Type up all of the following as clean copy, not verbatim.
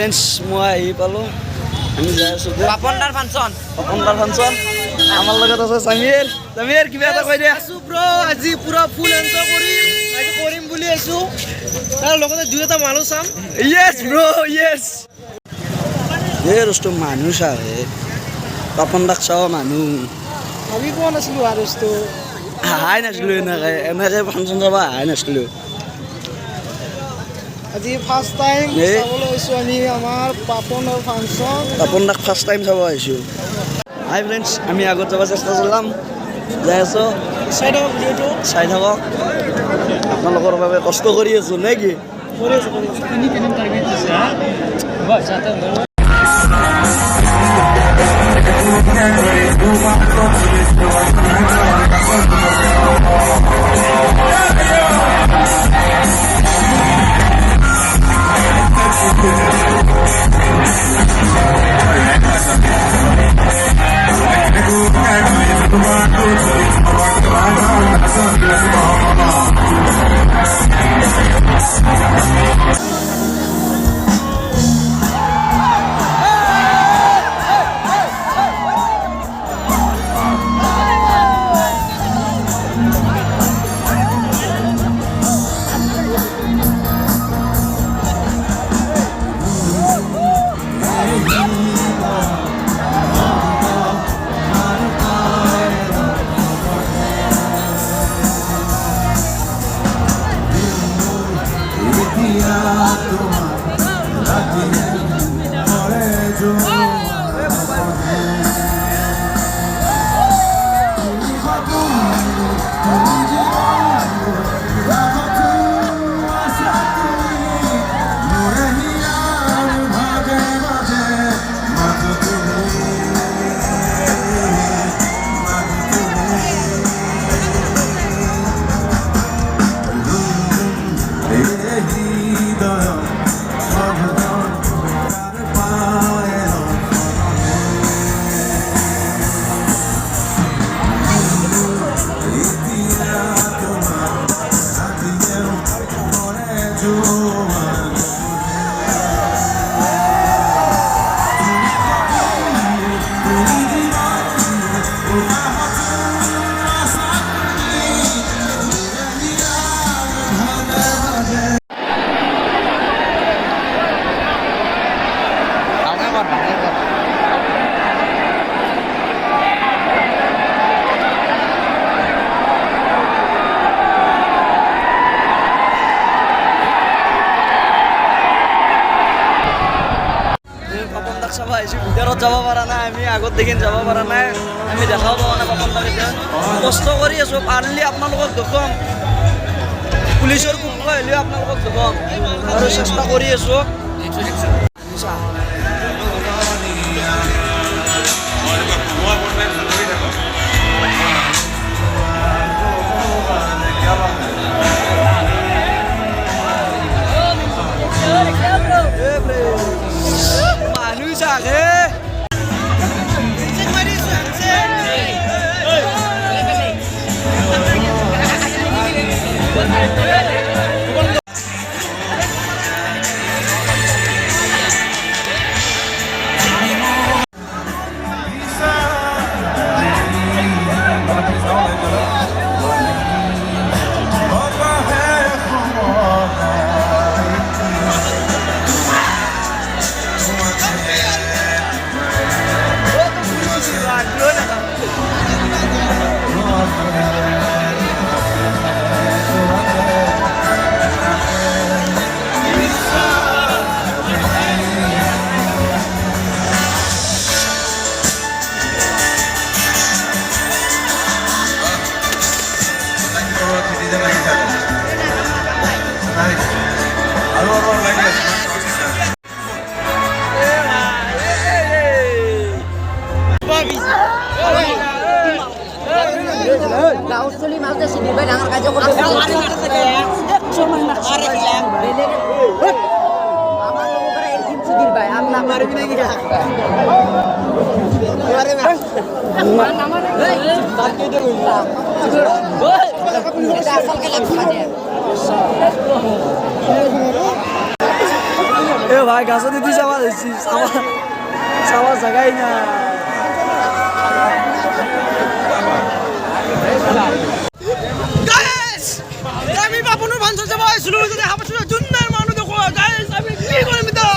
Friends মই আহি পালোঁ আমি যাই আছোঁ পাপনদাৰ ফাংচন আমাৰ লগত আছে সমীৰ কিবা এটা কৈ দিয়া আছো ব্ৰ আজি পুৰা ফুল এনজয় কৰিম বুলি আছো তাৰ লগতে দুই এটা মানুহ চাম য়েছ ব্ৰ য়েছ এই ৰস্তু মানুহ চাহে পাপন দাক চাওঁ মানুহ আমি কোৱা নাছিলোঁ আৰু হাই নাছিলোঁ এনেকৈ ফাংচন চাব হাই নাছিলোঁ আজি ফাৰ্ষ্ট টাইম চাবলৈ আহিছোঁ আমি আমাৰ পাপনৰ ফাংচন পাপন দাক ফাৰ্ষ্ট টাইম চাব আহিছোঁ হাই ফ্ৰেণ্ডছ আমি আগত যাব চেষ্টা চলাম যাই আছোঁ চাই থাকক ভিডিঅ'টো চাই থাকক আপোনালোকৰ বাবে কষ্ট কৰি আছোঁ নে কি কৰি আছোঁ চাব আহিছোঁ ভিতৰত যাব পৰা নাই আমি আগত দেখি যাব পৰা নাই আমি দেখাব পৰা নাই পাপন দাক এতিয়া কষ্ট কৰি আছোঁ পাৰিলে আপোনালোকক দেখুৱাম পুলিচৰ কুকুৰ আহিলেও আপোনালোকক দেখুৱাম আৰু চেষ্টা কৰি আছোঁ গাঁৱতলি মাজতে চিনিবাই ডাঙৰ কাৰ্য কৰিব আমাৰ লগৰ পৰা একদিন সুধিৰ বাই আপনার ভাই গাছ দিদি যাওয়া দিচ্ছি যাওয়ার জায়গাই না আমি বাপনের ফাংশন যাব আইছিলো যদি হাবছুর জুন্নার মানুষ দেখো গাইস আমি কি করব এটা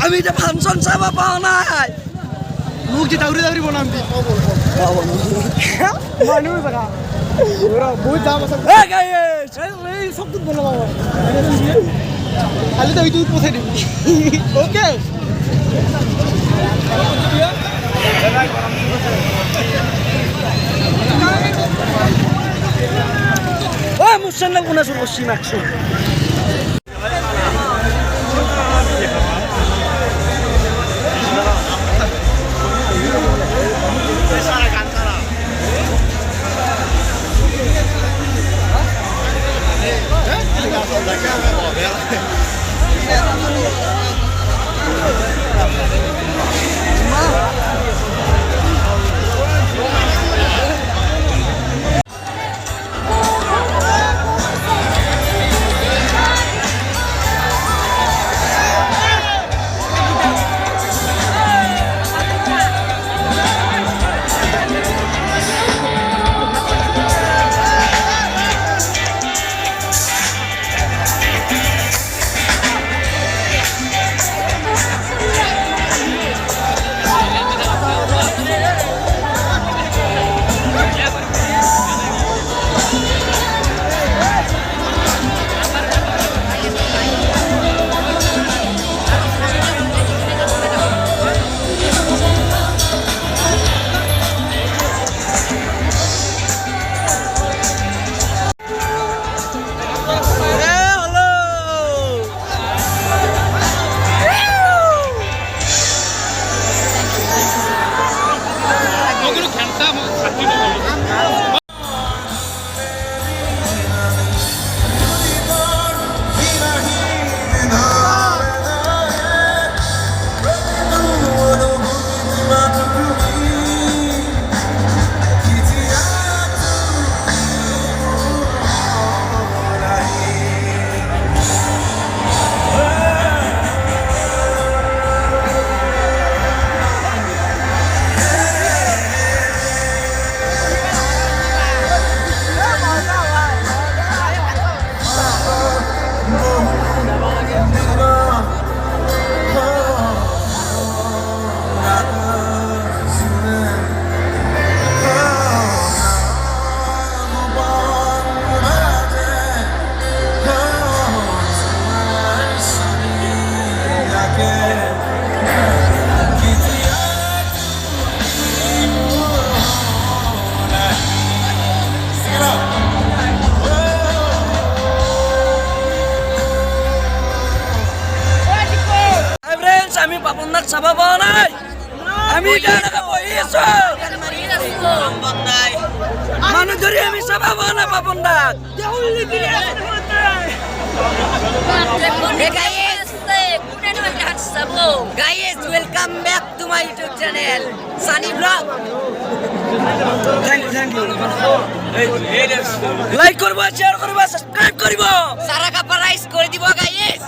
আমি যে ফাংশন চাবা পাও নাই মুখ যে দাউরি দাউরি বনাম দি মানুষ জায়গা ওরা বহুত দাম আছে এ গাইস এই সব তো বলা বাবা খালি তো ইউটিউব পৌঁছে দিবি ওকে ও মুসল্লা কোনা শুরু করছি মাকসুম আমি পাপনদার চাবা পাওয়া নাই আমি মানুষ ধরে আমি চাবা পাওয়া নাই পাপনদার Guys, welcome back to my YouTube channel, Sunny Vlog. Thank you like করবো শেয়ার করবো সাবস্ক্রাইব করবো সারা কাপড় রাইস করে দিব গাইস।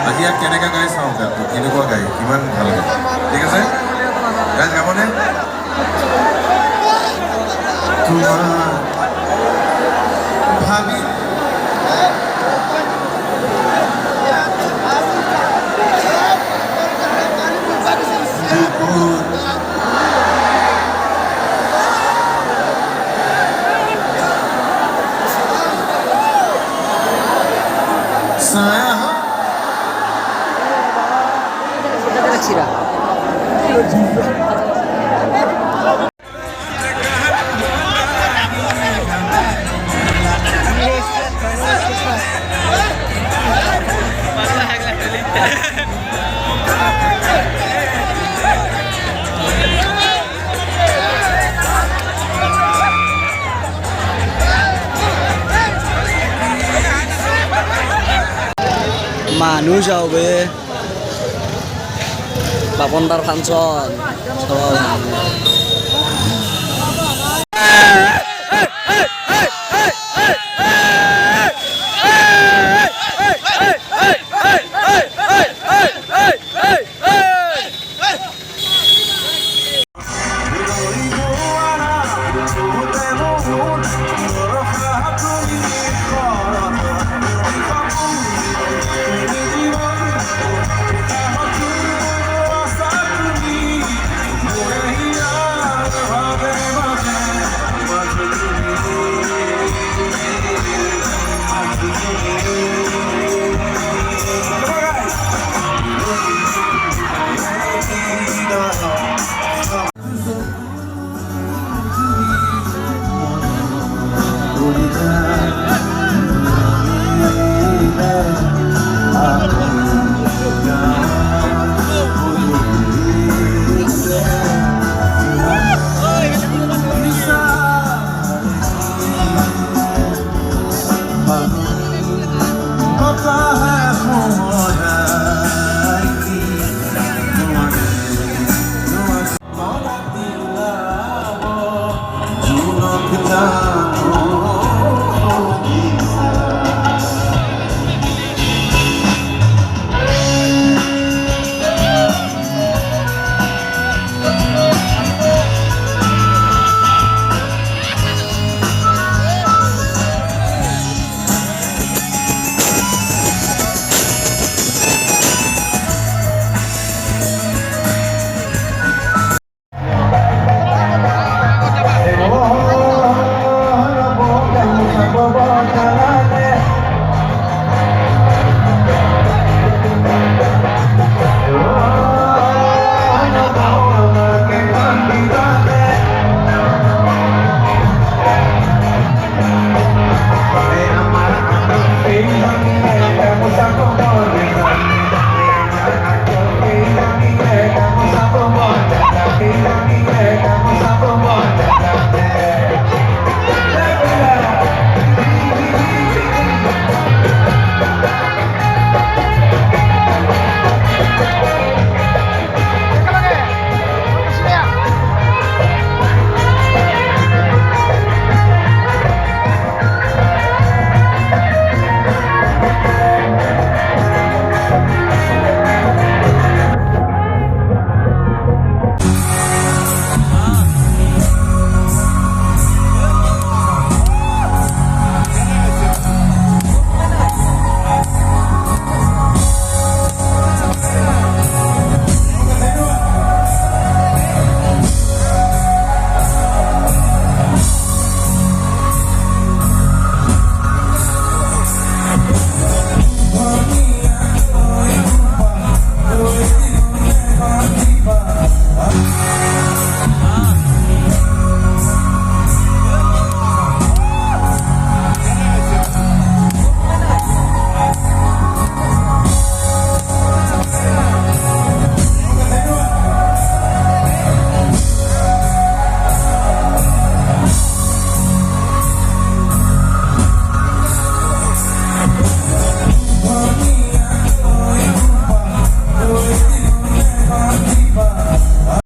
আজি ইয়াত কেনেকৈ গাই চাওঁ গানটো কেনেকুৱা গাই কিমান ভাল গায় ঠিক আছে গাই গাবনে তোমাৰ ভাবি মানুষ হবে বাপনদার ফাংশন